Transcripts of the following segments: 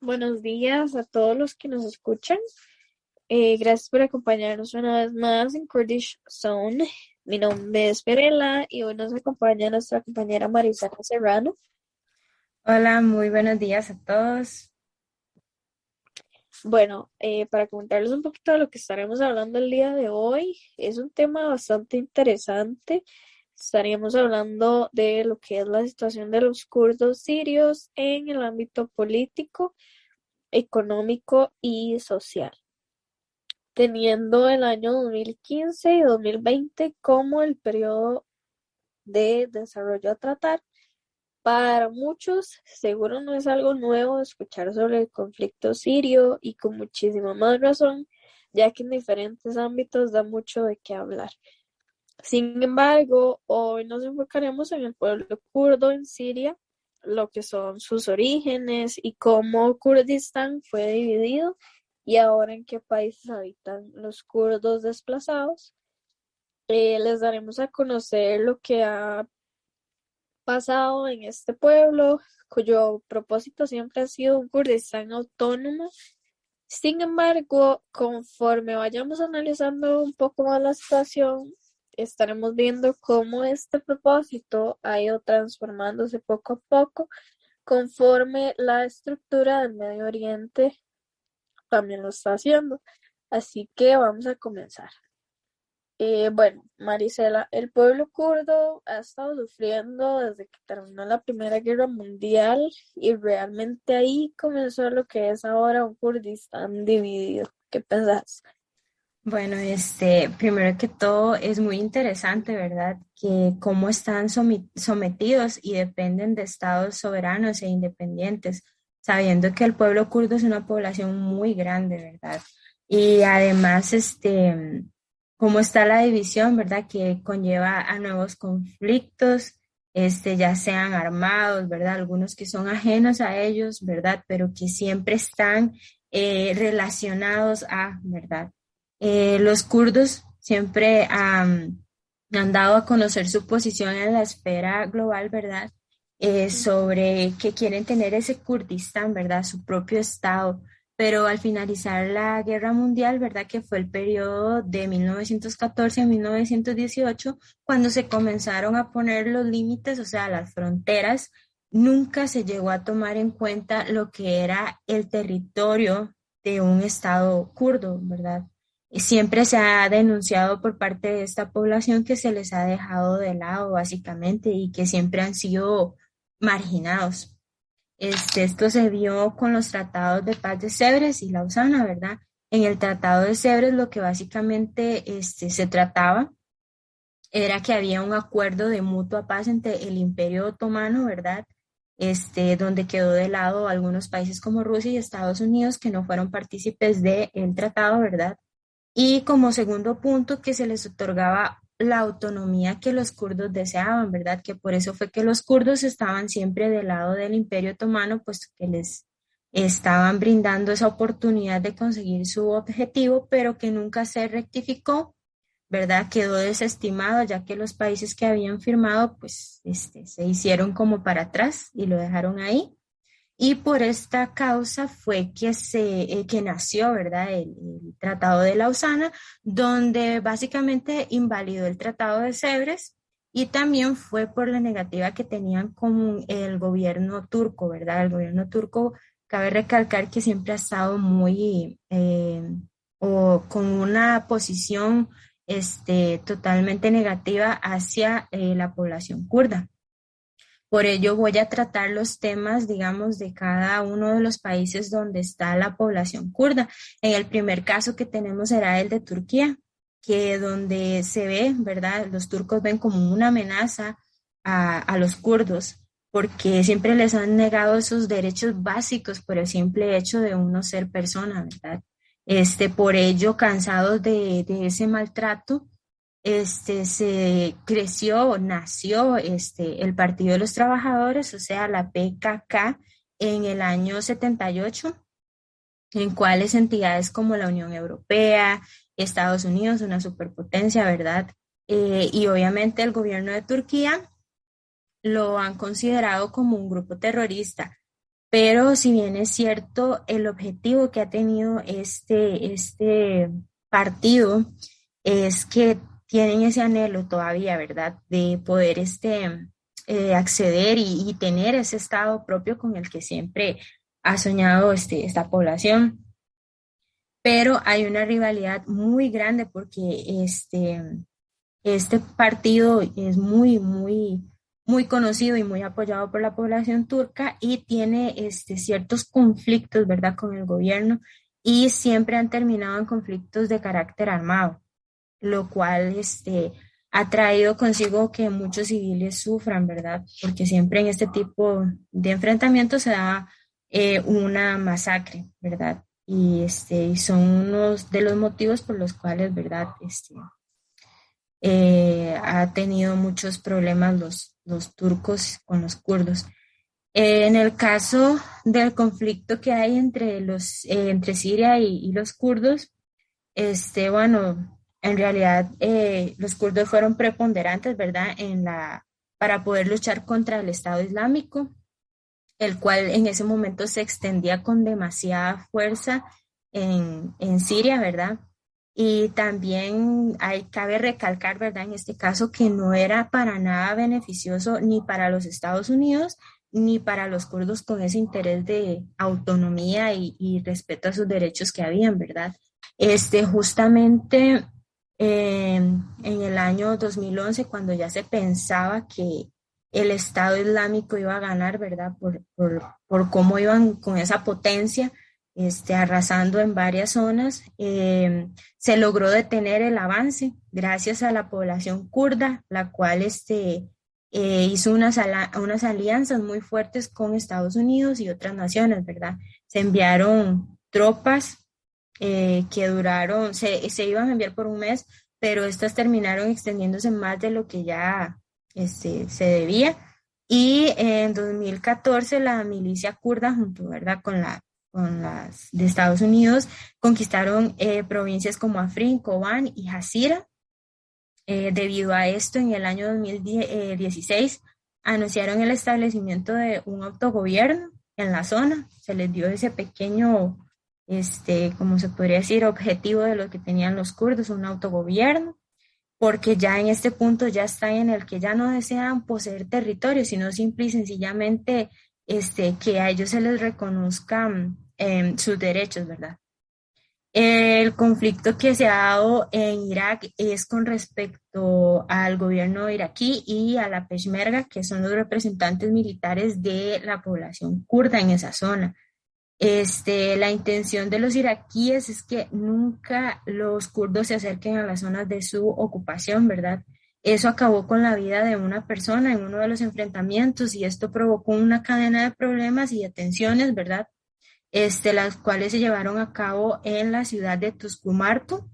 Buenos días a todos los que nos escuchan. Gracias por acompañarnos una vez más en Kurdish Zone. Mi nombre es Perela y hoy nos acompaña nuestra compañera Marisela Serrano. Hola, muy buenos días a todos. Bueno, para comentarles un poquito de lo que estaremos hablando el día de hoy, es un tema bastante interesante. Estaríamos hablando de lo que es la situación de los kurdos sirios en el ámbito político, económico y social, teniendo el año 2015 y 2020 como el periodo de desarrollo a tratar. Para muchos, seguro no es algo nuevo escuchar sobre el conflicto sirio y con muchísima más razón, ya que en diferentes ámbitos da mucho de qué hablar. Sin embargo, hoy nos enfocaremos en el pueblo kurdo en Siria, lo que son sus orígenes y cómo Kurdistán fue dividido y ahora en qué países habitan los kurdos desplazados. Les daremos a conocer lo que ha pasado en este pueblo, cuyo propósito siempre ha sido un Kurdistán autónomo. Sin embargo, conforme vayamos analizando un poco más la situación, estaremos viendo cómo este propósito ha ido transformándose poco a poco conforme la estructura del Medio Oriente también lo está haciendo. Así que vamos a comenzar. Bueno, Marisela, el pueblo kurdo ha estado sufriendo desde que terminó la Primera Guerra Mundial y realmente ahí comenzó lo que es ahora un Kurdistán dividido. ¿Qué pensás? Bueno, primero que todo es muy interesante, ¿verdad? Que cómo están sometidos y dependen de estados soberanos e independientes, sabiendo que el pueblo kurdo es una población muy grande, ¿verdad? Y además, cómo está la división, ¿verdad? Que conlleva a nuevos conflictos, ya sean armados, ¿verdad? Algunos que son ajenos a ellos, ¿verdad? Pero que siempre están relacionados a, ¿verdad? Los kurdos siempre han dado a conocer su posición en la esfera global, ¿verdad? Sobre que quieren tener ese Kurdistán, ¿verdad? Su propio estado. Pero al finalizar la Guerra Mundial, ¿verdad? Que fue el periodo de 1914 a 1918, cuando se comenzaron a poner los límites, o sea, las fronteras, nunca se llegó a tomar en cuenta lo que era el territorio de un estado kurdo, ¿verdad? Siempre se ha denunciado por parte de esta población que se les ha dejado de lado, básicamente, y que siempre han sido marginados. Esto se vio con los tratados de paz de Sèvres y Lausana, ¿verdad? En el tratado de Sèvres lo que básicamente se trataba era que había un acuerdo de mutua paz entre el Imperio Otomano, ¿verdad? Donde quedó de lado algunos países como Rusia y Estados Unidos que no fueron partícipes del tratado, ¿verdad? Y como segundo punto, que se les otorgaba la autonomía que los kurdos deseaban, ¿verdad? Que por eso fue que los kurdos estaban siempre del lado del Imperio Otomano, pues que les estaban brindando esa oportunidad de conseguir su objetivo, pero que nunca se rectificó, ¿verdad? Quedó desestimado, ya que los países que habían firmado, pues se hicieron como para atrás y lo dejaron ahí. Y por esta causa fue que nació, ¿verdad? El Tratado de Lausana, donde básicamente invalidó el Tratado de Sèvres y también fue por la negativa que tenían con el gobierno turco, ¿verdad? El gobierno turco, cabe recalcar que siempre ha estado muy, o con una posición, totalmente negativa hacia la población kurda. Por ello voy a tratar los temas, digamos, de cada uno de los países donde está la población kurda. En el primer caso que tenemos será el de Turquía, que donde se ve, ¿verdad? Los turcos ven como una amenaza a los kurdos, porque siempre les han negado esos derechos básicos por el simple hecho de uno ser persona, ¿verdad? Por ello, cansados de ese maltrato, se creció, nació el Partido de los Trabajadores, o sea, la PKK, en el año 78, en cuales entidades como la Unión Europea, Estados Unidos, una superpotencia, ¿verdad? Y obviamente el gobierno de Turquía lo han considerado como un grupo terrorista. pero si bien es cierto, el objetivo que ha tenido este partido es que tienen ese anhelo todavía, ¿verdad? De poder acceder y tener ese estado propio con el que siempre ha soñado esta población. Pero hay una rivalidad muy grande porque este partido es muy conocido y muy apoyado por la población turca y tiene ciertos conflictos, ¿verdad?, con el gobierno y siempre han terminado en conflictos de carácter armado, lo cual ha traído consigo que muchos civiles sufran, ¿verdad? Porque siempre en este tipo de enfrentamientos se da una masacre, ¿verdad? Y son unos de los motivos por los cuales, ¿verdad? Ha tenido muchos problemas los turcos con los kurdos. En el caso del conflicto que hay entre Siria y los kurdos, bueno, en realidad los kurdos fueron preponderantes, ¿verdad? Para poder luchar contra el Estado Islámico, el cual en ese momento se extendía con demasiada fuerza en Siria, ¿verdad? Y también cabe recalcar, ¿verdad? En este caso que no era para nada beneficioso ni para los Estados Unidos ni para los kurdos con ese interés de autonomía y respeto a sus derechos que habían, ¿verdad? Justamente en el año 2011, cuando ya se pensaba que el Estado Islámico iba a ganar, ¿verdad? Por cómo iban con esa potencia, arrasando en varias zonas, se logró detener el avance gracias a la población kurda, la cual hizo unas alianzas muy fuertes con Estados Unidos y otras naciones, ¿verdad? Se enviaron tropas que se iban a enviar por un mes, pero estas terminaron extendiéndose más de lo que ya se debía. Y en 2014 la milicia kurda, junto, ¿verdad?, con las de Estados Unidos, conquistaron provincias como Afrin, Kobani y Hazira. Debido a esto, en el año 2016 anunciaron el establecimiento de un autogobierno en la zona. Se les dio ese pequeño, como se podría decir, objetivo de lo que tenían los kurdos, un autogobierno, porque ya en este punto ya están en el que ya no desean poseer territorio, sino simple y sencillamente que a ellos se les reconozcan sus derechos, ¿verdad? El conflicto que se ha dado en Irak es con respecto al gobierno iraquí y a la Peshmerga, que son los representantes militares de la población kurda en esa zona. La intención de los iraquíes es que nunca los kurdos se acerquen a las zonas de su ocupación, ¿verdad? Eso acabó con la vida de una persona en uno de los enfrentamientos y esto provocó una cadena de problemas y de tensiones, ¿verdad? Las cuales se llevaron a cabo en la ciudad de Tuscumarto.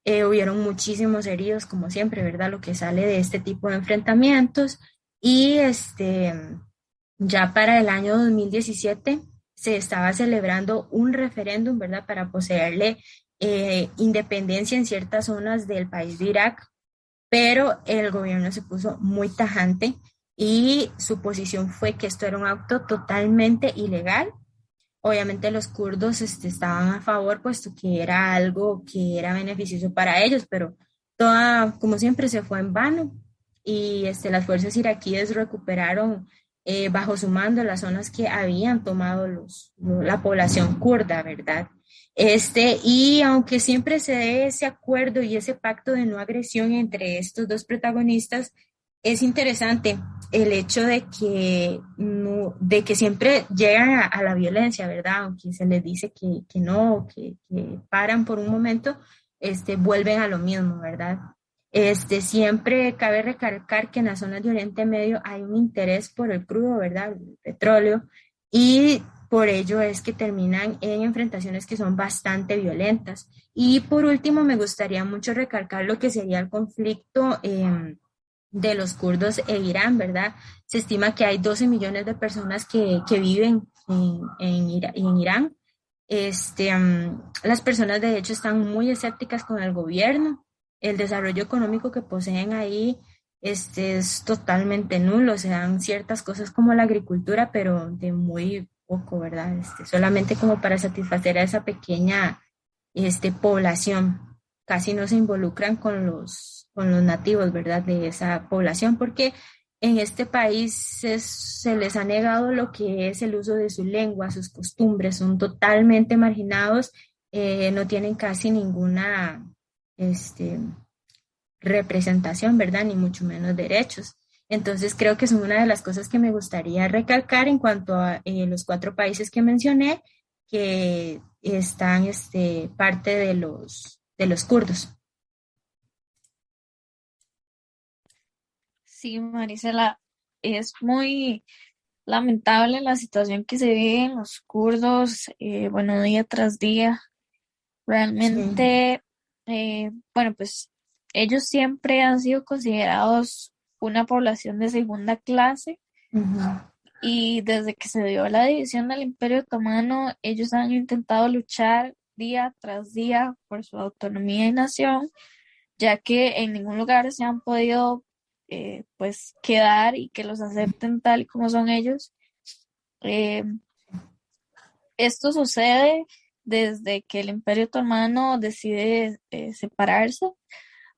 Hubieron muchísimos heridos, como siempre, ¿verdad? Lo que sale de este tipo de enfrentamientos. Y ya para el año 2017 se estaba celebrando un referéndum, ¿verdad?, para poseerle independencia en ciertas zonas del país de Irak, pero el gobierno se puso muy tajante y su posición fue que esto era un acto totalmente ilegal. Obviamente los kurdos estaban a favor, puesto que era algo que era beneficioso para ellos, pero como siempre, se fue en vano y las fuerzas iraquíes recuperaron bajo su mando las zonas que habían tomado la población kurda, ¿verdad? Y aunque siempre se dé ese acuerdo y ese pacto de no agresión entre estos dos protagonistas, es interesante el hecho de que, no, de que siempre llegan a la violencia, ¿verdad? Aunque se les dice que no, que paran por un momento, vuelven a lo mismo, ¿verdad? Siempre cabe recalcar que en las zonas de Oriente Medio hay un interés por el crudo, ¿verdad? El petróleo, y por ello es que terminan en enfrentaciones que son bastante violentas. Y por último, me gustaría mucho recalcar lo que sería el conflicto de los kurdos e Irán, ¿verdad? Se estima que hay 12 millones de personas que viven en Irán. Las personas de hecho están muy escépticas con el gobierno. El desarrollo económico que poseen ahí es totalmente nulo. Se dan ciertas cosas como la agricultura, pero de muy poco, ¿verdad? Solamente como para satisfacer a esa pequeña población. Casi no se involucran con los nativos, ¿verdad? De esa población, porque en este país se les ha negado lo que es el uso de su lengua, sus costumbres, son totalmente marginados, no tienen casi ninguna este, representación, ¿verdad? Ni mucho menos derechos. Entonces creo que es una de las cosas que me gustaría recalcar en cuanto a los cuatro países que mencioné, que están parte de los kurdos. Sí, Marisela, es muy lamentable la situación que se vive en los kurdos, bueno, día tras día. Sí. Realmente, bueno, pues ellos siempre han sido considerados una población de segunda clase Ujú. y desde que se dio la división del Imperio Otomano, ellos han intentado luchar día tras día por su autonomía y nación, ya que en ningún lugar se han podido pues quedar y que los acepten tal y como son ellos. Eh, Esto sucede desde que el Imperio Otomano decide separarse.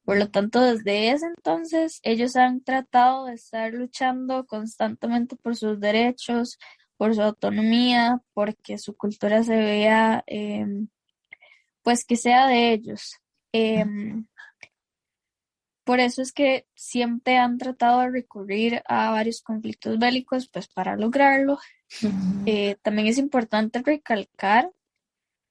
Por lo tanto, desde ese entonces, ellos han tratado de estar luchando constantemente por sus derechos, por su autonomía, porque su cultura se vea, pues que sea de ellos. Em, por eso es que siempre han tratado de recurrir a varios conflictos bélicos, pues para lograrlo. Ujú. También es importante recalcar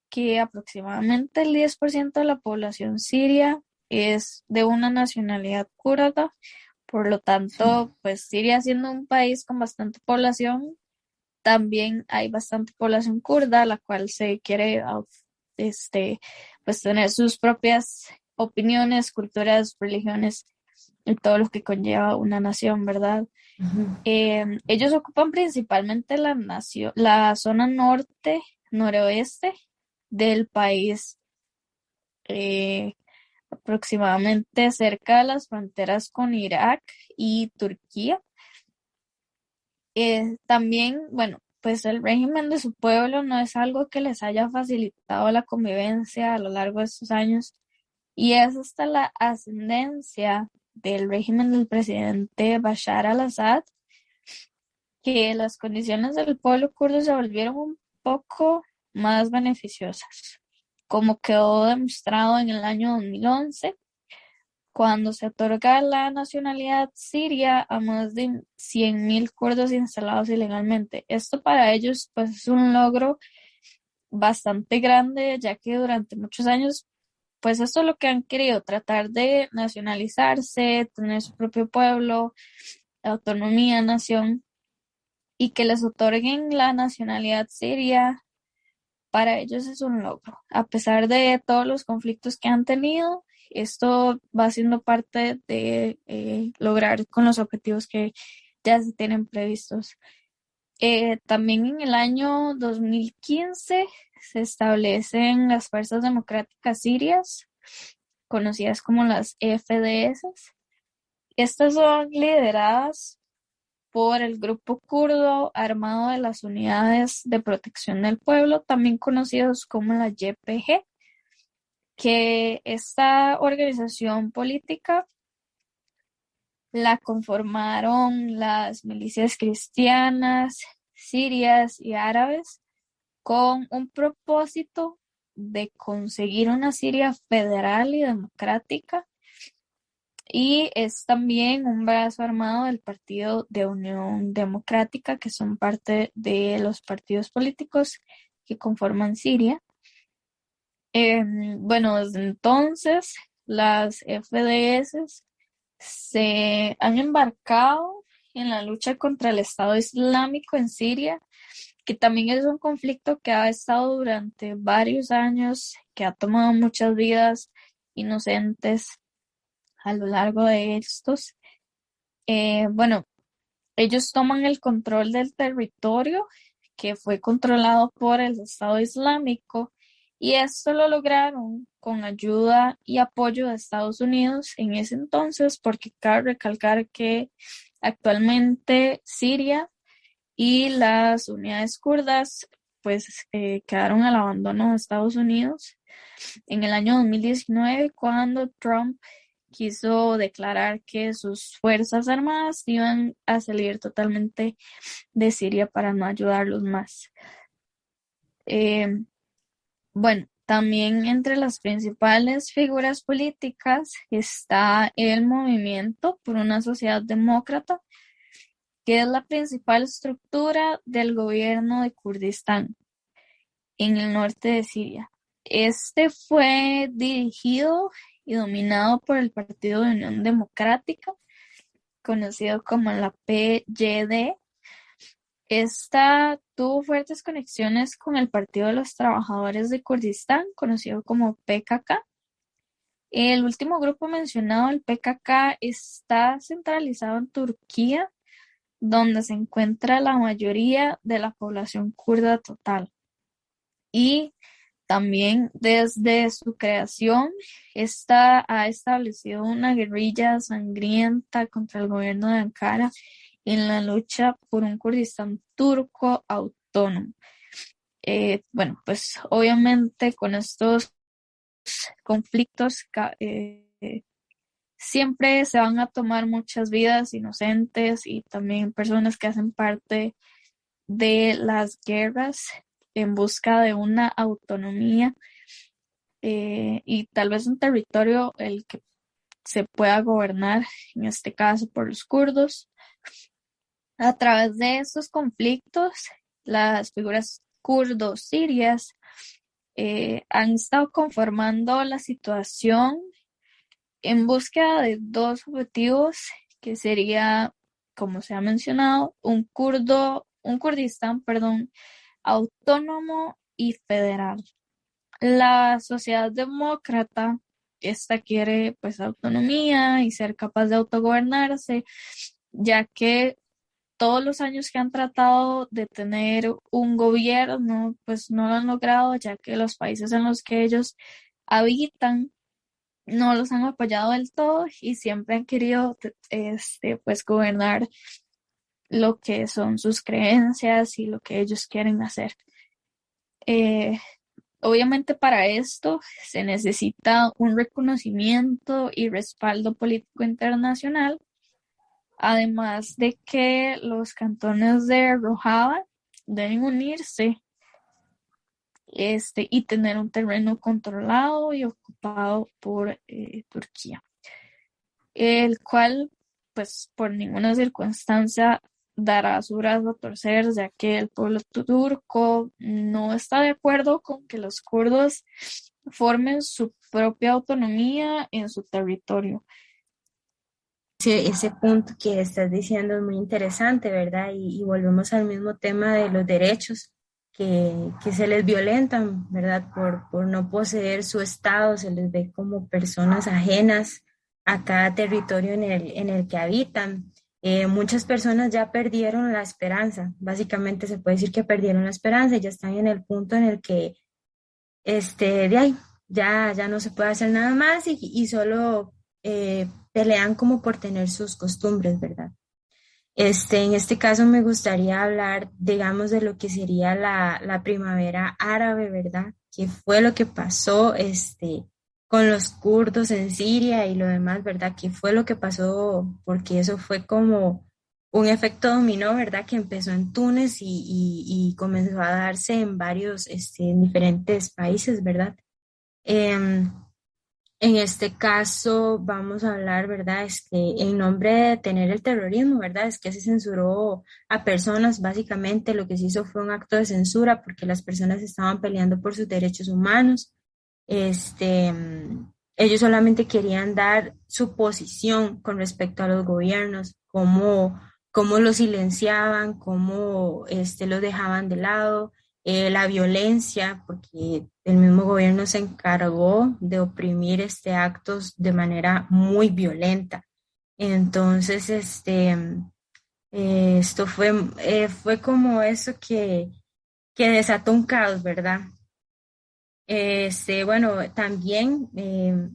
que aproximadamente el 10% de la población siria es de una nacionalidad kurda. Por lo Sí. tanto, pues Siria siendo un país con bastante población, también hay bastante población kurda, la cual se quiere este, pues tener sus propias opiniones, culturas, religiones y todo lo que conlleva una nación, ¿verdad? Ujú. Ellos ocupan principalmente la zona norte, noroeste del país, eh, aproximadamente cerca de las fronteras con Irak y Turquía. También, bueno, pues el régimen de su pueblo no es algo que les haya facilitado la convivencia a lo largo de estos años y es hasta la ascendencia del régimen del presidente Bashar al-Assad que las condiciones del pueblo kurdo se volvieron un poco más beneficiosas, como quedó demostrado en el año 2011 cuando se otorga la nacionalidad siria a más de 100.000 kurdos instalados ilegalmente. Esto para ellos pues es un logro bastante grande, ya que durante muchos años pues esto es lo que han querido, tratar de nacionalizarse, tener su propio pueblo, autonomía, nación, y que les otorguen la nacionalidad siria, para ellos es un logro. A pesar de todos los conflictos que han tenido, esto va siendo parte de lograr con los objetivos que ya se tienen previstos. También en el año 2015 se establecen las Fuerzas Democráticas Sirias, conocidas como las FDS. Estas son lideradas por el grupo kurdo armado de las Unidades de Protección del Pueblo, también conocidos como la YPG, que esta organización política la conformaron las milicias cristianas, sirias y árabes con un propósito de conseguir una Siria federal y democrática, y es también un brazo armado del Partido de Unión Democrática, que son parte de los partidos políticos que conforman Siria. Bueno, desde entonces las FDS se han embarcado en la lucha contra el Estado Islámico en Siria, que también es un conflicto que ha estado durante varios años, que ha tomado muchas vidas inocentes a lo largo de estos. Bueno, ellos toman el control del territorio que fue controlado por el Estado Islámico, y esto lo lograron con ayuda y apoyo de Estados Unidos en ese entonces, porque cabe recalcar que actualmente Siria y las unidades kurdas pues quedaron al abandono de Estados Unidos en el año 2019 cuando Trump quiso declarar que sus fuerzas armadas iban a salir totalmente de Siria para no ayudarlos más. Bueno, también entre las principales figuras políticas está el Movimiento por una Sociedad Demócrata, que es la principal estructura del gobierno de Kurdistán en el norte de Siria. Este fue dirigido y dominado por el Partido de Unión Democrática, conocido como la PYD. Esta tuvo fuertes conexiones con el Partido de los Trabajadores de Kurdistán, conocido como PKK. El último grupo mencionado, el PKK, está centralizado en Turquía, donde se encuentra la mayoría de la población kurda total. Y también desde su creación, esta ha establecido una guerrilla sangrienta contra el gobierno de Ankara en la lucha por un Kurdistán turco autónomo. Bueno, pues obviamente con estos conflictos siempre se van a tomar muchas vidas inocentes y también personas que hacen parte de las guerras en busca de una autonomía y tal vez un territorio el que se pueda gobernar, en este caso por los kurdos. A través de estos conflictos, las figuras kurdo-sirias han estado conformando la situación en búsqueda de dos objetivos, que sería, como se ha mencionado, un Kurdistán, autónomo y federal. La sociedad demócrata, esta quiere pues autonomía y ser capaz de autogobernarse, ya que todos los años que han tratado de tener un gobierno, pues no lo han logrado, ya que los países en los que ellos habitan no los han apoyado del todo y siempre han querido pues gobernar lo que son sus creencias y lo que ellos quieren hacer. Obviamente para esto se necesita un reconocimiento y respaldo político internacional, además de que los cantones de Rojava deben unirse y tener un terreno controlado y ocupado por Turquía, el cual pues por ninguna circunstancia dará su brazo a torcer, ya que el pueblo turco no está de acuerdo con que los kurdos formen su propia autonomía en su territorio. Ese punto que estás diciendo es muy interesante, ¿verdad? Y volvemos al mismo tema de los derechos que se les violentan, ¿verdad? Por no poseer su estado, se les ve como personas ajenas a cada territorio en el que habitan. Muchas personas ya perdieron la esperanza, básicamente se puede decir que perdieron la esperanza y ya están en el punto en el que de ahí ya no se puede hacer nada más y solo pelean como por tener sus costumbres, ¿verdad? En este caso me gustaría hablar, digamos, de lo que sería la primavera árabe, ¿verdad? ¿Qué fue lo que pasó con los kurdos en Siria y lo demás, ¿verdad? ¿Qué fue lo que pasó? Porque eso fue como un efecto dominó, ¿verdad? Que empezó en Túnez y comenzó a darse en varios, en diferentes países, ¿verdad? Em, en este caso vamos a hablar, ¿verdad? En nombre de tener el terrorismo, ¿verdad? Es que se censuró a personas, básicamente lo que se hizo fue un acto de censura porque las personas estaban peleando por sus derechos humanos. Ellos solamente querían dar su posición con respecto a los gobiernos, cómo los silenciaban, cómo los dejaban de lado, la violencia, porque el mismo gobierno se encargó de oprimir actos de manera muy violenta. Entonces, esto fue como eso que desató un caos, ¿verdad? Bueno, también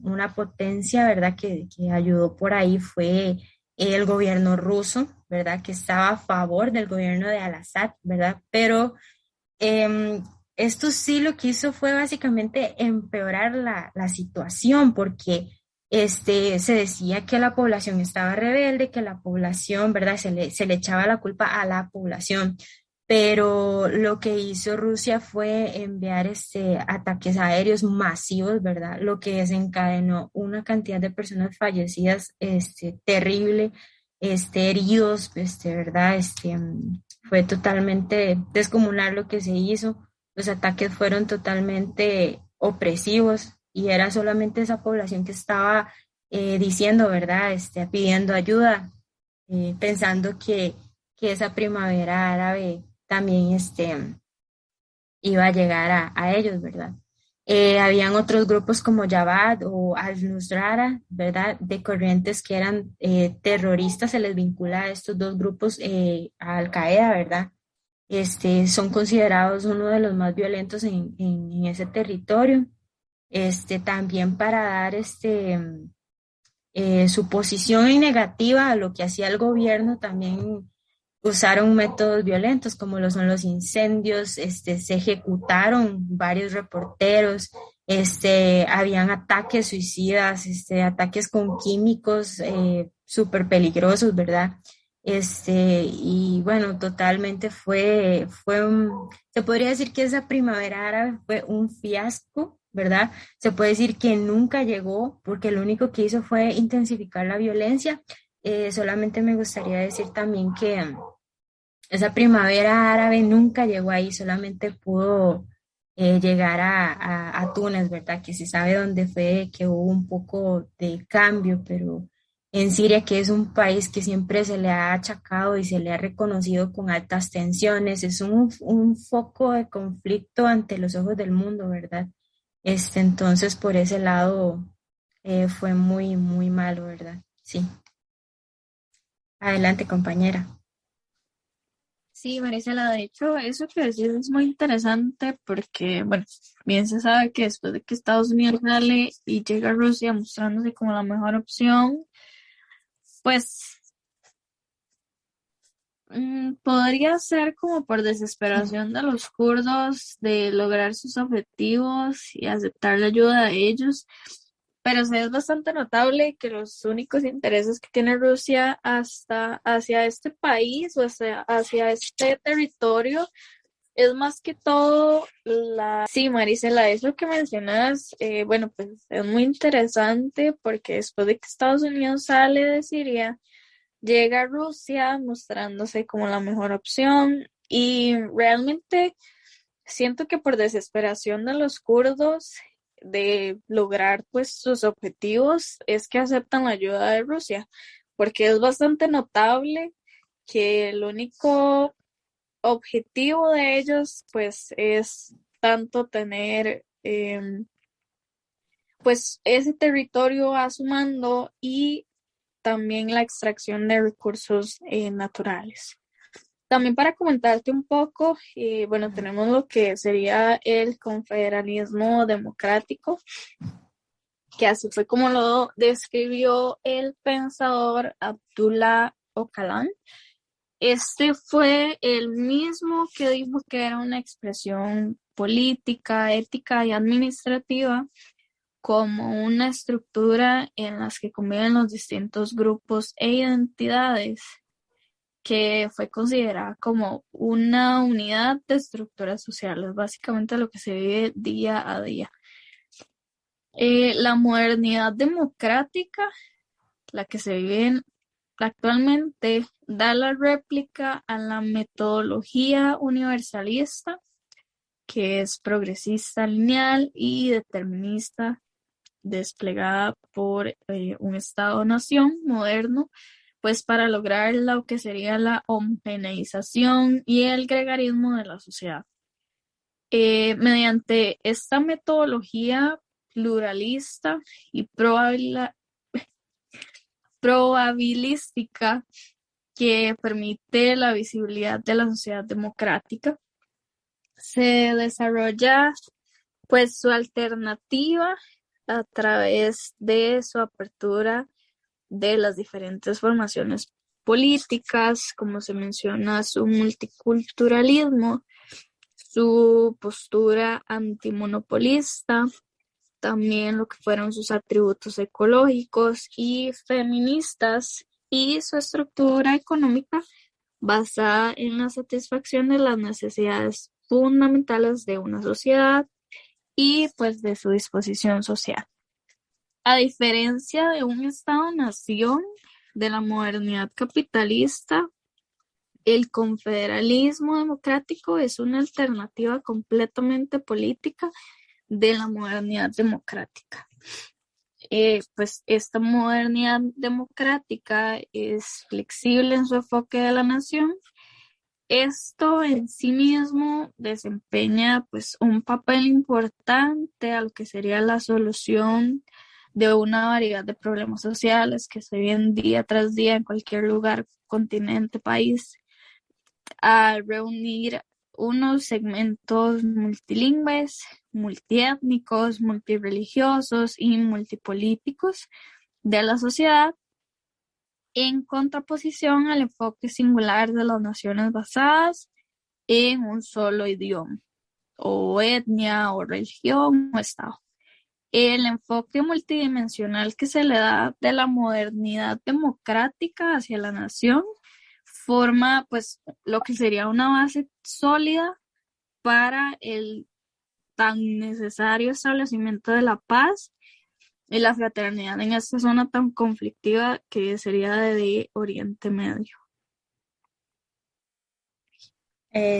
una potencia, ¿verdad?, que ayudó por ahí fue el gobierno ruso, ¿verdad? Que estaba a favor del gobierno de Al-Assad, ¿verdad? Pero Em, esto sí lo que hizo fue básicamente empeorar la situación porque se decía que la población estaba rebelde, que la población, ¿verdad? Se le echaba la culpa a la población, pero lo que hizo Rusia fue enviar ataques aéreos masivos, ¿verdad? Lo que desencadenó una cantidad de personas fallecidas, terrible, heridos, ¿verdad? Fue totalmente descomunal lo que se hizo. Los ataques fueron totalmente opresivos y era solamente esa población que estaba diciendo, ¿verdad? Pidiendo ayuda, pensando que esa primavera árabe también iba a llegar a ellos, ¿verdad? Habían otros grupos como Jabhat o Al-Nusra, ¿verdad? De corrientes que eran terroristas, se les vincula a estos dos grupos a Al-Qaeda, ¿verdad? Son considerados uno de los más violentos en ese territorio. También para dar su posición en negativa a lo que hacía el gobierno, también usaron métodos violentos como lo son los incendios, se ejecutaron varios reporteros, habían ataques suicidas, ataques con químicos súper peligrosos, ¿verdad? Y bueno, totalmente se podría decir que esa primavera árabe fue un fiasco, ¿verdad? Se puede decir que nunca llegó porque lo único que hizo fue intensificar la violencia. Solamente me gustaría decir también que esa primavera árabe nunca llegó ahí, solamente pudo llegar a Túnez, ¿verdad? Que se sabe dónde fue, que hubo un poco de cambio, pero en Siria, que es un país que siempre se le ha achacado y se le ha reconocido con altas tensiones, es un foco de conflicto ante los ojos del mundo, ¿verdad? Entonces, por ese lado, fue muy, muy malo, ¿verdad? Sí. Adelante, compañera. Sí, Marisela, de hecho, eso que decís es muy interesante porque, bueno, bien se sabe que después de que Estados Unidos sale y llega Rusia mostrándose como la mejor opción, pues podría ser como por desesperación de los kurdos de lograr sus objetivos y aceptar la ayuda de ellos, pero sí es bastante notable que los únicos intereses que tiene Rusia hasta hacia este país o hacia este territorio es más que todo la... Sí, Marisela, eso que mencionas, bueno, pues es muy interesante porque después de que Estados Unidos sale de Siria, llega Rusia mostrándose como la mejor opción y realmente siento que por desesperación de los kurdos de lograr pues sus objetivos es que aceptan la ayuda de Rusia, porque es bastante notable que el único objetivo de ellos pues es tanto tener pues ese territorio a su mando y también la extracción de recursos naturales. También para comentarte un poco, bueno, tenemos lo que sería el confederalismo democrático, que así fue como lo describió el pensador Abdullah Öcalan. Este fue el mismo que dijo que era una expresión política, ética y administrativa como una estructura en las que conviven los distintos grupos e identidades, que fue considerada como una unidad de estructuras sociales, básicamente lo que se vive día a día. La modernidad democrática, la que se vive actualmente, da la réplica a la metodología universalista, que es progresista, lineal y determinista, desplegada por un Estado-nación moderno, pues para lograr lo que sería la homogeneización y el gregarismo de la sociedad. Mediante esta metodología pluralista y probabilística que permite la visibilidad de la sociedad democrática, se desarrolla pues su alternativa a través de su apertura de las diferentes formaciones políticas, como se menciona, su multiculturalismo, su postura antimonopolista, también lo que fueron sus atributos ecológicos y feministas y su estructura económica basada en la satisfacción de las necesidades fundamentales de una sociedad y pues de su disposición social. A diferencia de un Estado-nación de la modernidad capitalista, el confederalismo democrático es una alternativa completamente política de la modernidad democrática. Pues esta modernidad democrática es flexible en su enfoque de la nación. Esto en sí mismo desempeña pues un papel importante a lo que sería la solución de una variedad de problemas sociales que se viven día tras día en cualquier lugar, continente, país, al reunir unos segmentos multilingües, multiétnicos, multireligiosos y multipolíticos de la sociedad, en contraposición al enfoque singular de las naciones basadas en un solo idioma, o etnia, o religión, o estado. El enfoque multidimensional que se le da de la modernidad democrática hacia la nación forma pues lo que sería una base sólida para el tan necesario establecimiento de la paz y la fraternidad en esta zona tan conflictiva que sería de Oriente Medio.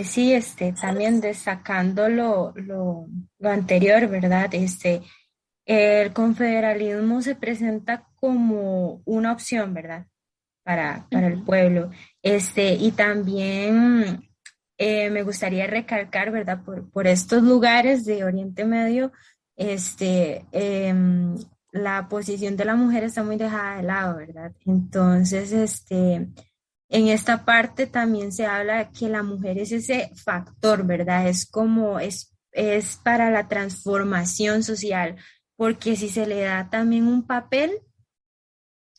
Sí, también destacando lo anterior, ¿verdad? El confederalismo se presenta como una opción, ¿verdad? Para el Ujú. pueblo. Y también me gustaría recalcar, ¿verdad? Por estos lugares de Oriente Medio, la posición de la mujer está muy dejada de lado, ¿verdad? Entonces, en esta parte también se habla que la mujer es ese factor, ¿verdad? Es para la transformación social, porque si se le da también un papel,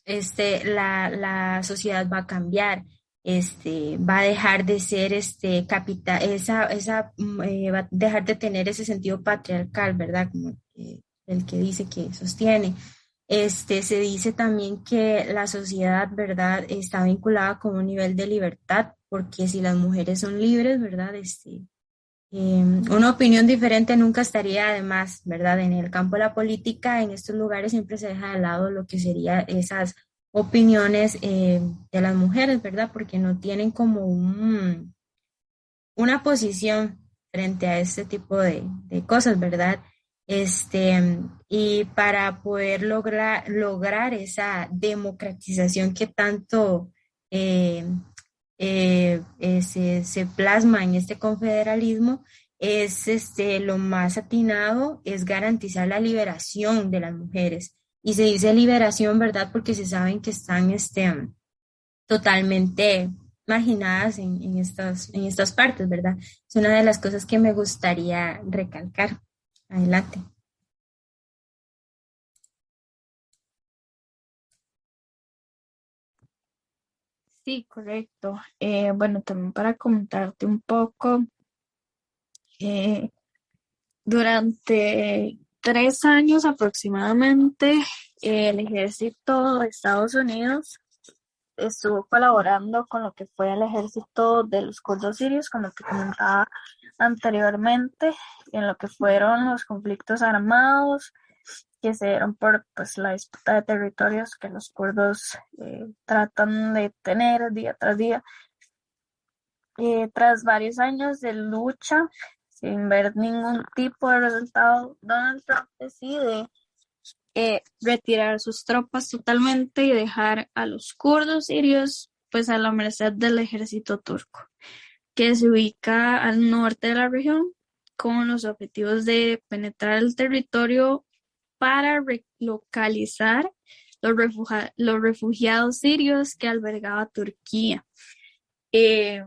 la sociedad va a cambiar, va a dejar de ser capital, va a dejar de tener ese sentido patriarcal, ¿verdad? Como el que dice que sostiene. Se dice también que la sociedad, ¿verdad?, está vinculada con un nivel de libertad, porque si las mujeres son libres, ¿verdad? Una opinión diferente nunca estaría de más, ¿verdad? En el campo de la política, en estos lugares siempre se deja de lado lo que serían esas opiniones de las mujeres, ¿verdad? Porque no tienen como una posición frente a este tipo de cosas, ¿verdad? Y para poder lograr esa democratización que tanto eh, se plasma en este confederalismo, es lo más atinado es garantizar la liberación de las mujeres. Y se dice liberación, ¿verdad? Porque se saben que están totalmente marginadas en estas partes, ¿verdad? Es una de las cosas que me gustaría recalcar. Adelante. Sí, correcto. Bueno, también para comentarte un poco, eh, durante 3 años aproximadamente, el ejército de Estados Unidos estuvo colaborando con lo que fue el ejército de los kurdos sirios, con lo que comentaba anteriormente, en lo que fueron los conflictos armados que se dieron por pues, la disputa de territorios que los kurdos tratan de tener día tras día. Tras varios años de lucha, sin ver ningún tipo de resultado, Donald Trump decide retirar sus tropas totalmente y dejar a los kurdos sirios pues a la merced del ejército turco, que se ubica al norte de la región con los objetivos de penetrar el territorio para relocalizar los refugiados sirios que albergaba Turquía. Eh,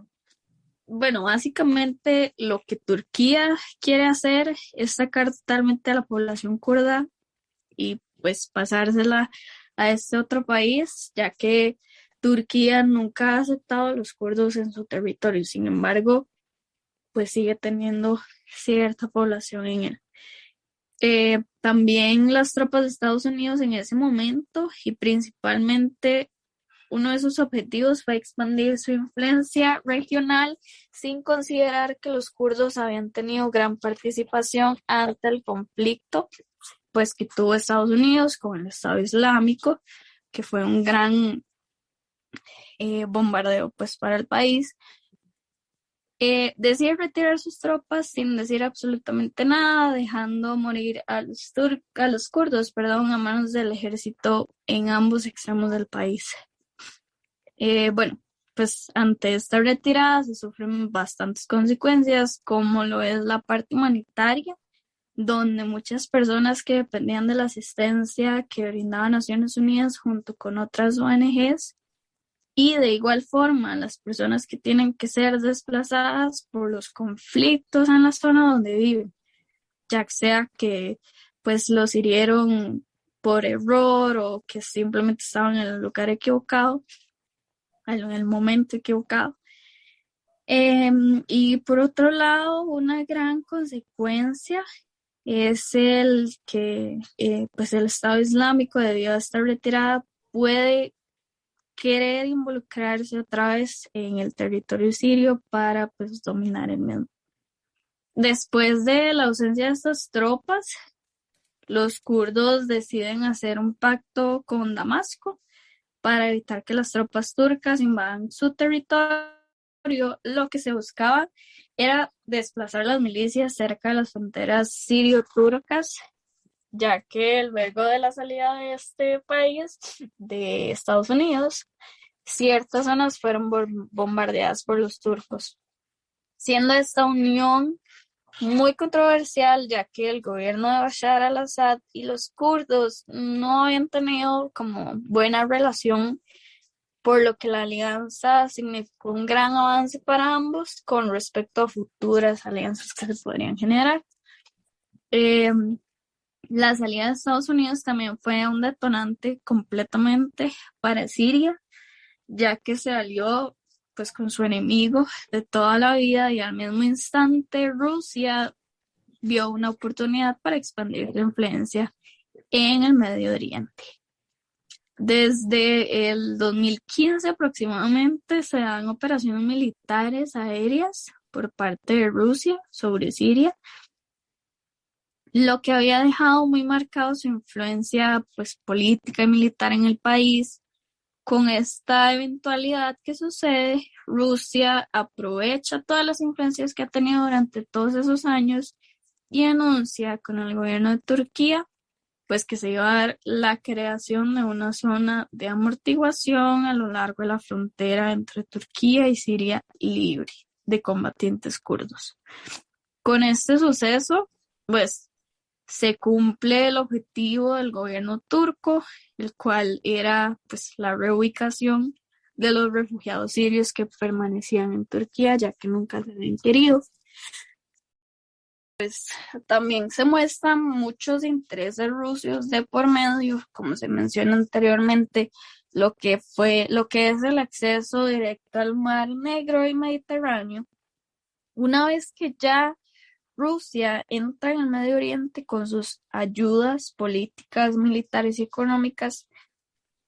bueno, básicamente lo que Turquía quiere hacer es sacar totalmente a la población kurda y pues pasársela a este otro país, ya que Turquía nunca ha aceptado a los kurdos en su territorio, sin embargo, pues sigue teniendo cierta población en él. También las tropas de Estados Unidos en ese momento y principalmente uno de sus objetivos fue expandir su influencia regional sin considerar que los kurdos habían tenido gran participación ante el conflicto, pues que tuvo Estados Unidos con el Estado Islámico, que fue un gran bombardeo pues para el país. Decide retirar sus tropas sin decir absolutamente nada, dejando morir a los kurdos, perdón, a manos del ejército en ambos extremos del país. Bueno, pues ante esta retirada se sufren bastantes consecuencias, como lo es la parte humanitaria, donde muchas personas que dependían de la asistencia que brindaba Naciones Unidas junto con otras ONGs, y de igual forma las personas que tienen que ser desplazadas por los conflictos en la zona donde viven, ya sea que pues los hirieron por error o que simplemente estaban en el lugar equivocado, en el momento equivocado. Y por otro lado, una gran consecuencia es el que pues el Estado Islámico, debido a esta retirada, puede querer involucrarse otra vez en el territorio sirio para pues dominar el mismo. Después de la ausencia de estas tropas, los kurdos deciden hacer un pacto con Damasco para evitar que las tropas turcas invadan su territorio. Lo que se buscaba era desplazar las milicias cerca de las fronteras sirio-turcas, ya que luego de la salida de este país, de Estados Unidos, ciertas zonas fueron bombardeadas por los turcos, siendo esta unión muy controversial, ya que el gobierno de Bashar al-Assad y los kurdos no habían tenido como buena relación, por lo que la alianza significó un gran avance para ambos con respecto a futuras alianzas que se podrían generar. La salida de Estados Unidos también fue un detonante completamente para Siria, ya que se alió pues con su enemigo de toda la vida y al mismo instante Rusia vio una oportunidad para expandir su influencia en el Medio Oriente. Desde el 2015 aproximadamente se dan operaciones militares aéreas por parte de Rusia sobre Siria, lo que había dejado muy marcado su influencia pues política y militar en el país. Con esta eventualidad que sucede, Rusia aprovecha todas las influencias que ha tenido durante todos esos años y anuncia con el gobierno de Turquía pues que se iba a dar la creación de una zona de amortiguación a lo largo de la frontera entre Turquía y Siria libre de combatientes kurdos. Con este suceso, pues se cumple el objetivo del gobierno turco, el cual era pues la reubicación de los refugiados sirios que permanecían en Turquía, ya que nunca se habían querido. También se muestran muchos intereses rusos de por medio, como se menciona anteriormente, lo que es el acceso directo al Mar Negro y Mediterráneo. Una vez que ya Rusia entra en el Medio Oriente con sus ayudas políticas, militares y económicas,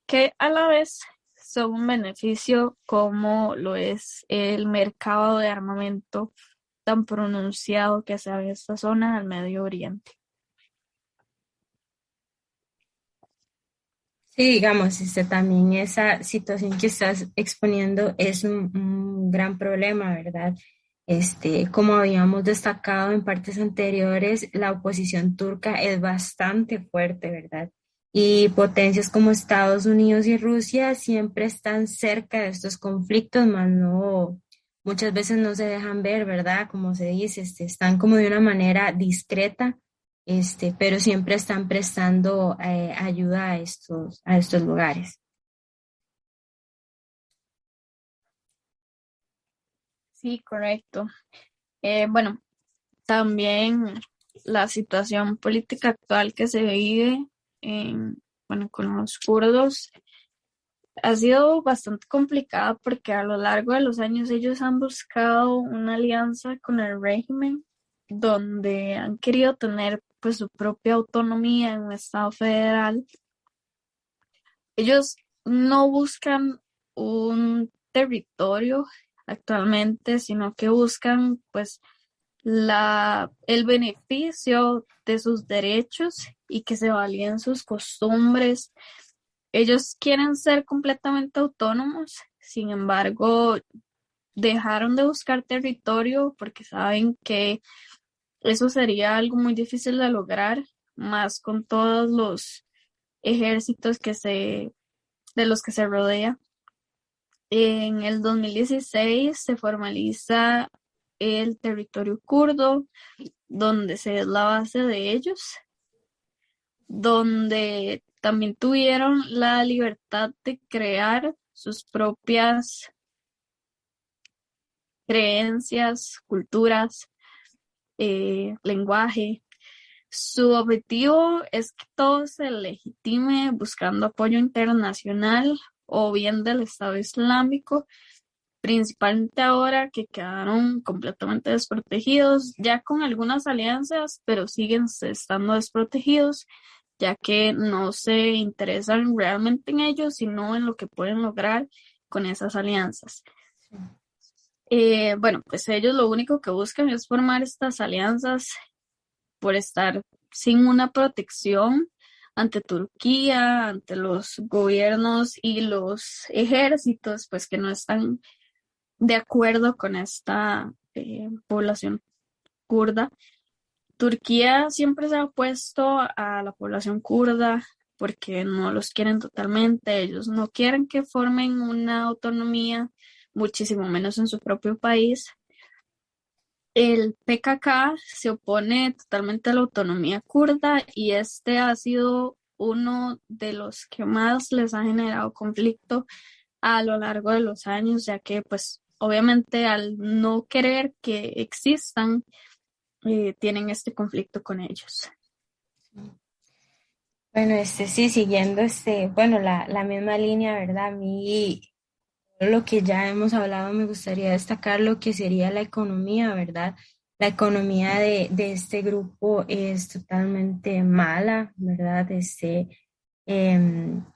que a la vez son un beneficio como lo es el mercado de armamento tan pronunciado que se ve en esta zona del Medio Oriente. Sí, digamos, también esa situación que estás exponiendo es un gran problema, ¿verdad? Como habíamos destacado en partes anteriores, la oposición turca es bastante fuerte, ¿verdad? Y potencias como Estados Unidos y Rusia siempre están cerca de estos conflictos, mas no, muchas veces no se dejan ver, ¿verdad? Como se dice, están como de una manera discreta, pero siempre están prestando ayuda a estos lugares. Sí, correcto. Bueno, también la situación política actual que se vive bueno, con los kurdos Ha sido bastante complicada porque a lo largo de los años ellos han buscado una alianza con el régimen donde han querido tener pues su propia autonomía en un estado federal. Ellos no buscan un territorio actualmente, sino que buscan pues el beneficio de sus derechos y que se validen sus costumbres. Ellos quieren ser completamente autónomos, sin embargo, dejaron de buscar territorio porque saben que eso sería algo muy difícil de lograr, más con todos los ejércitos de los que se rodea. En el 2016 se formaliza el territorio kurdo, donde se es la base de ellos, donde también tuvieron la libertad de crear sus propias creencias, culturas, lenguaje. Su objetivo es que todo se legitime buscando apoyo internacional o bien del Estado Islámico, principalmente ahora que quedaron completamente desprotegidos, ya con algunas alianzas, pero siguen estando desprotegidos, ya que no se interesan realmente en ellos, sino en lo que pueden lograr con esas alianzas. Bueno, pues ellos lo único que buscan es formar estas alianzas por estar sin una protección ante Turquía, ante los gobiernos y los ejércitos, pues que no están de acuerdo con esta población kurda. Turquía siempre se ha opuesto a la población kurda porque no los quieren totalmente, ellos no quieren que formen una autonomía, muchísimo menos en su propio país. El PKK se opone totalmente a la autonomía kurda y este ha sido uno de los que más les ha generado conflicto a lo largo de los años, ya que pues obviamente al no querer que existan, tienen este conflicto con ellos. Bueno, sí, siguiendo bueno, la misma línea, ¿verdad? A mí lo que ya hemos hablado, me gustaría destacar lo que sería la economía, ¿verdad? La economía de este grupo es totalmente mala, ¿verdad?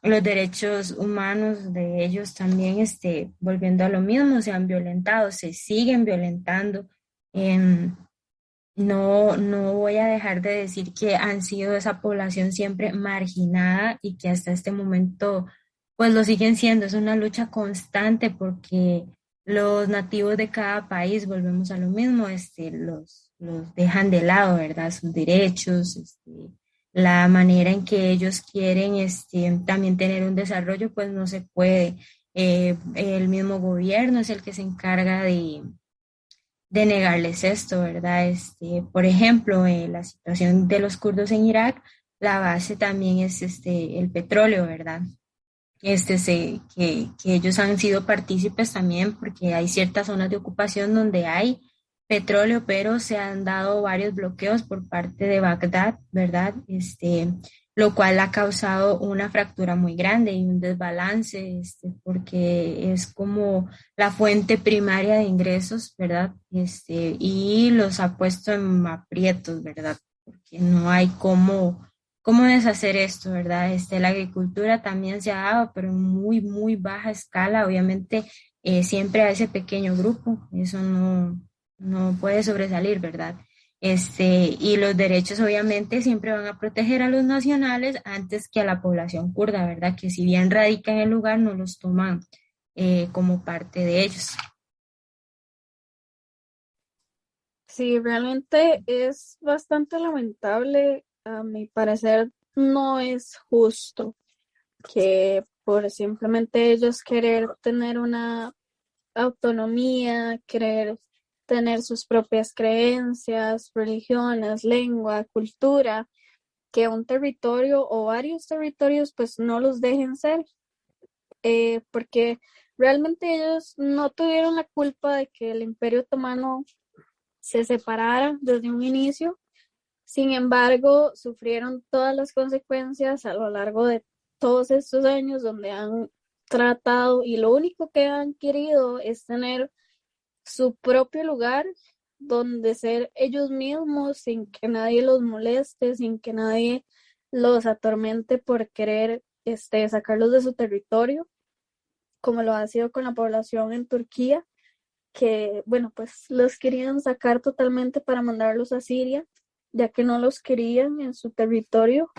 Los derechos humanos de ellos también, volviendo a lo mismo, se han violentado, se siguen violentando. Em, no voy a dejar de decir que han sido esa población siempre marginada y que hasta este momento pues lo siguen siendo. Es una lucha constante porque los nativos de cada país, volvemos a lo mismo, los dejan de lado, ¿verdad? Sus derechos, la manera en que ellos quieren también tener un desarrollo, pues no se puede. El mismo gobierno es el que se encarga de negarles esto, ¿verdad? Por ejemplo, la situación de los kurdos en Irak, la base también es el petróleo, ¿verdad? Que ellos han sido partícipes también porque hay ciertas zonas de ocupación donde hay petróleo, pero se han dado varios bloqueos por parte de Bagdad, ¿verdad? Lo cual ha causado una fractura muy grande y un desbalance, porque es como la fuente primaria de ingresos, ¿verdad? Y los ha puesto en aprietos, ¿verdad? Porque no hay cómo deshacer esto, ¿verdad? La agricultura también se ha dado, pero en muy, muy baja escala, obviamente, siempre a ese pequeño grupo, eso no puede sobresalir, ¿verdad? Y los derechos obviamente siempre van a proteger a los nacionales antes que a la población kurda, ¿verdad? Que si bien radica en el lugar, no los toman como parte de ellos. Sí, realmente es bastante lamentable. A mi parecer, no es justo que por simplemente ellos querer tener una autonomía, querer tener sus propias creencias, religiones, lengua, cultura, que un territorio o varios territorios pues no los dejen ser, porque realmente ellos no tuvieron la culpa de que el Imperio Otomano se separara desde un inicio. Sin embargo, sufrieron todas las consecuencias a lo largo de todos estos años donde han tratado y lo único que han querido es tener su propio lugar donde ser ellos mismos sin que nadie los moleste, sin que nadie los atormente por querer sacarlos de su territorio, como lo ha sido con la población en Turquía, que bueno, pues los querían sacar totalmente para mandarlos a Siria, ya que no los querían en su territorio.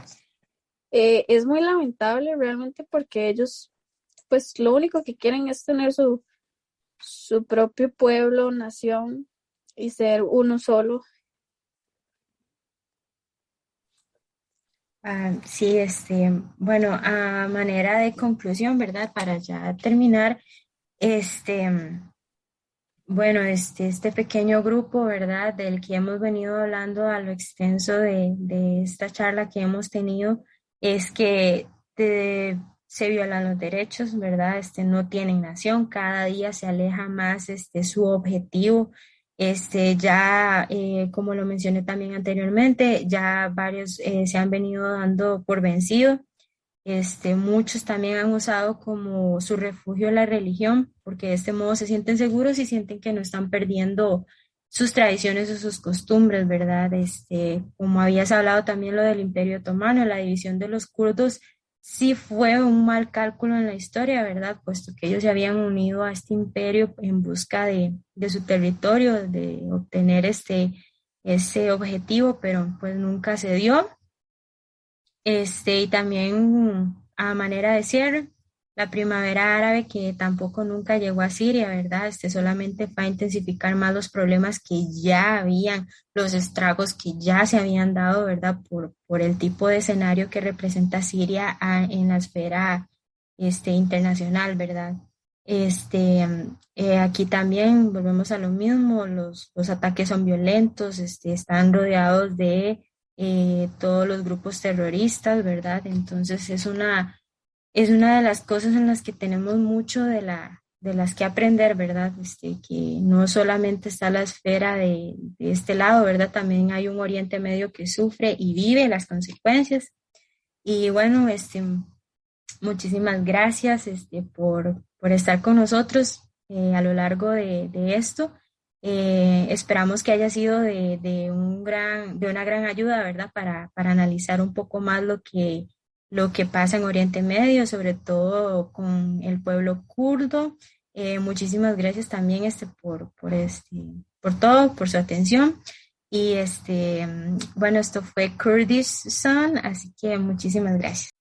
Es muy lamentable realmente porque ellos pues lo único que quieren es tener su propio pueblo, nación y ser uno solo. Sí, bueno, a manera de conclusión, ¿verdad? Para ya terminar, este, bueno, este pequeño grupo, ¿verdad? Del que hemos venido hablando a lo extenso de esta charla que hemos tenido, es que se violan los derechos, ¿verdad? No tienen nación, cada día se aleja más su objetivo. Ya, como lo mencioné también anteriormente, ya varios se han venido dando por vencido. Muchos también han usado como su refugio la religión, porque de este modo se sienten seguros y sienten que no están perdiendo sus tradiciones o sus costumbres, ¿verdad? Como habías hablado también lo del Imperio Otomano, la división de los kurdos, sí fue un mal cálculo en la historia, ¿verdad? Puesto que ellos se habían unido a este imperio en busca de su territorio, de obtener ese objetivo, pero pues nunca se dio. Y también a manera de cierre, la primavera árabe que tampoco nunca llegó a Siria, ¿verdad? Solamente fue a intensificar más los problemas que ya habían, los estragos que ya se habían dado, ¿verdad? Por el tipo de escenario que representa Siria en la esfera internacional, ¿verdad? Aquí también volvemos a lo mismo, los ataques son violentos, están rodeados de todos los grupos terroristas, ¿verdad? Entonces es una de las cosas en las que tenemos mucho de las que aprender, ¿verdad? Que no solamente está la esfera de este lado, ¿verdad? También hay un Oriente Medio que sufre y vive las consecuencias. Y bueno, muchísimas gracias por estar con nosotros a lo largo de esto. Esperamos que haya sido de una gran ayuda, ¿verdad? Para analizar un poco más lo que pasa en Oriente Medio, sobre todo con el pueblo kurdo. Muchísimas gracias también por todo, por su atención. Y bueno, esto fue Kurdish Sun, así que muchísimas gracias.